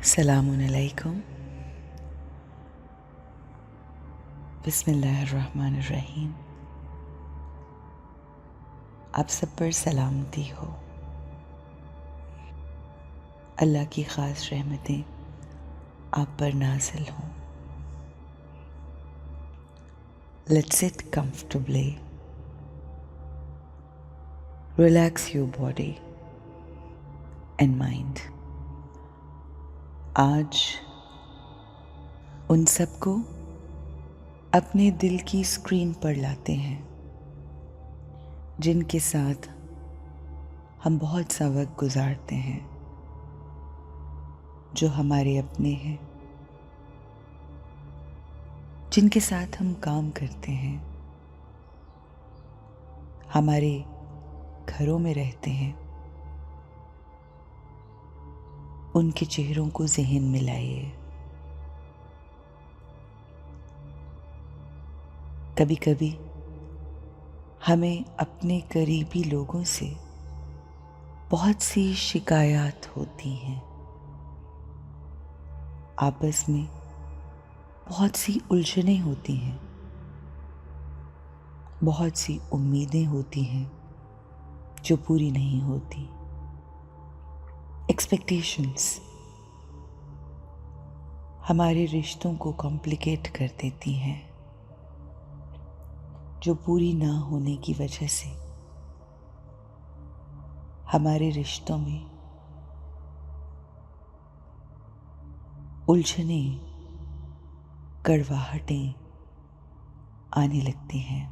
अस्सलामुन अलैकुम। बिस्मिल्लाहिर्रहमानिर्रहीम। आप सब पर सलामती हो। अल्लाह की ख़ास रहमतें आप पर नाज़िल हों। Let's sit comfortably. Relax your body and mind. आज उन सबको अपने दिल की स्क्रीन पर लाते हैं जिनके साथ हम बहुत सा वक्त गुजारते हैं, जो हमारे अपने हैं, जिनके साथ हम काम करते हैं, हमारे घरों में रहते हैं। उनके चेहरों को ज़हन में लाइए। कभी कभी हमें अपने करीबी लोगों से बहुत सी शिकायत होती हैं। आपस में बहुत सी उलझनें होती हैं, बहुत सी उम्मीदें होती हैं जो पूरी नहीं होती। एक्सपेक्टेशंस हमारे रिश्तों को कॉम्प्लिकेट कर देती हैं, जो पूरी ना होने की वजह से हमारे रिश्तों में उलझनें, कड़वाहटें आने लगती हैं,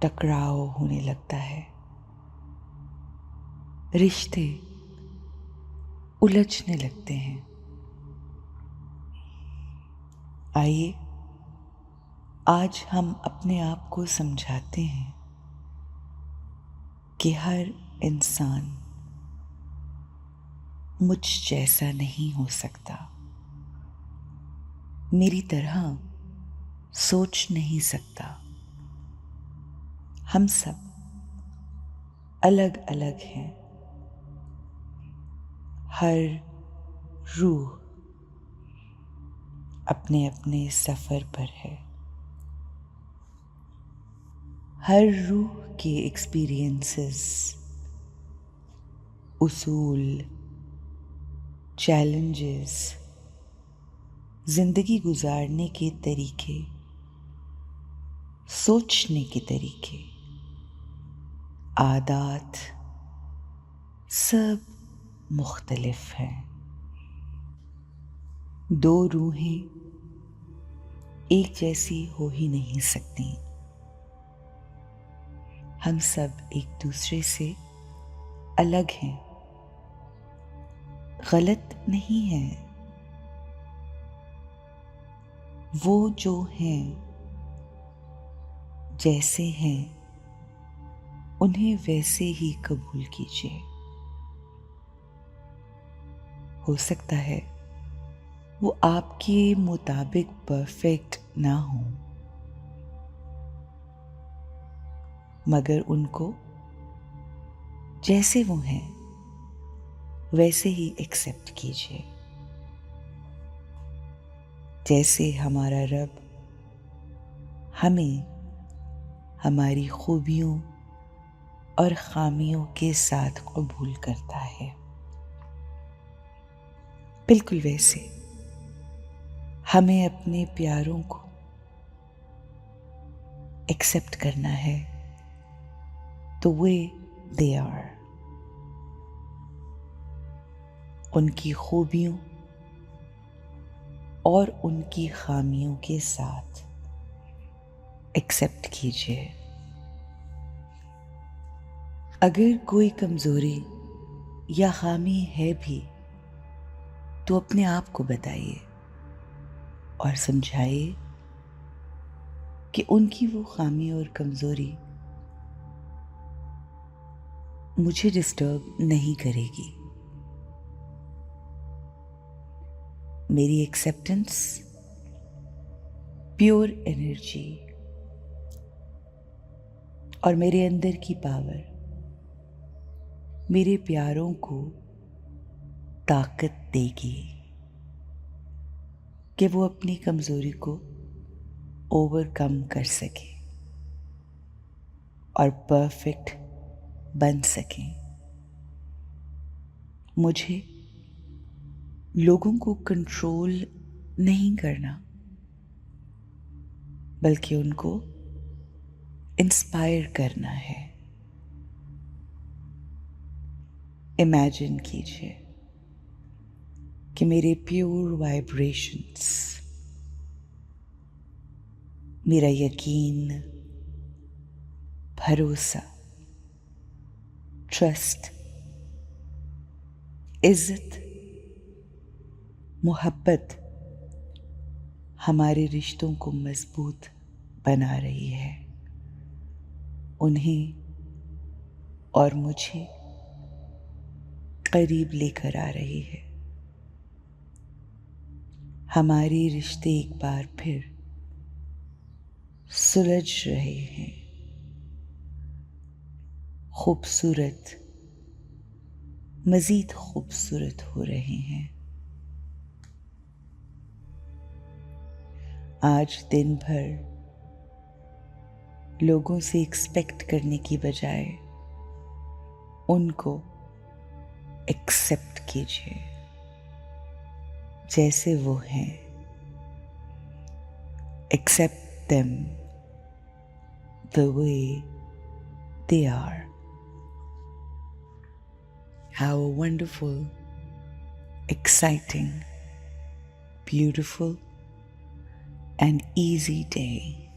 टकराव होने लगता है, रिश्ते उलझने लगते हैं। आइए आज हम अपने आप को समझाते हैं कि हर इंसान मुझ जैसा नहीं हो सकता, मेरी तरह सोच नहीं सकता। हम सब अलग अलग हैं। हर रूह अपने अपने सफ़र पर है। हर रूह के एक्सपीरियंसेस, उसूल, चैलेंजेस, जिंदगी गुजारने के तरीके, सोचने के तरीके, आदत सब मुख्तलिफ हैं। दो रूहें एक जैसी हो ही नहीं सकती। हम सब एक दूसरे से अलग हैं। गलत नहीं है। वो जो हैं, जैसे हैं, उन्हें वैसे ही कबूल कीजिए। हो सकता है वो आपके मुताबिक परफेक्ट ना हो, मगर उनको जैसे वो हैं वैसे ही एक्सेप्ट कीजिए। जैसे हमारा रब हमें हमारी खूबियों और खामियों के साथ कबूल करता है, बिल्कुल वैसे हमें अपने प्यारों को एक्सेप्ट करना है द वे दे आर। उनकी खूबियों और उनकी खामियों के साथ एक्सेप्ट कीजिए। अगर कोई कमजोरी या खामी है भी तो अपने आप को बताइए और समझाइए कि उनकी वो खामी और कमजोरी मुझे डिस्टर्ब नहीं करेगी। मेरी एक्सेप्टेंस प्योर एनर्जी और मेरे अंदर की पावर मेरे प्यारों को ताकत देगी कि वो अपनी कमज़ोरी को ओवरकम कर सके और परफेक्ट बन सकें। मुझे लोगों को कंट्रोल नहीं करना, बल्कि उनको इंस्पायर करना है। इमेजिन कीजिए कि मेरे प्योर वाइब्रेशंस, मेरा यकीन, भरोसा, ट्रस्ट, इज्जत, मोहब्बत हमारे रिश्तों को मजबूत बना रही है, उन्हें और मुझे करीब लेकर आ रही है। हमारे रिश्ते एक बार फिर सुलझ रहे हैं, खूबसूरत, मजीद खूबसूरत हो रहे हैं। आज दिन भर लोगों से एक्सपेक्ट करने की बजाय उनको एक्सेप्ट कीजिए जैसे वो हैं। Accept them the way they are. Have a wonderful, exciting, beautiful, and easy day.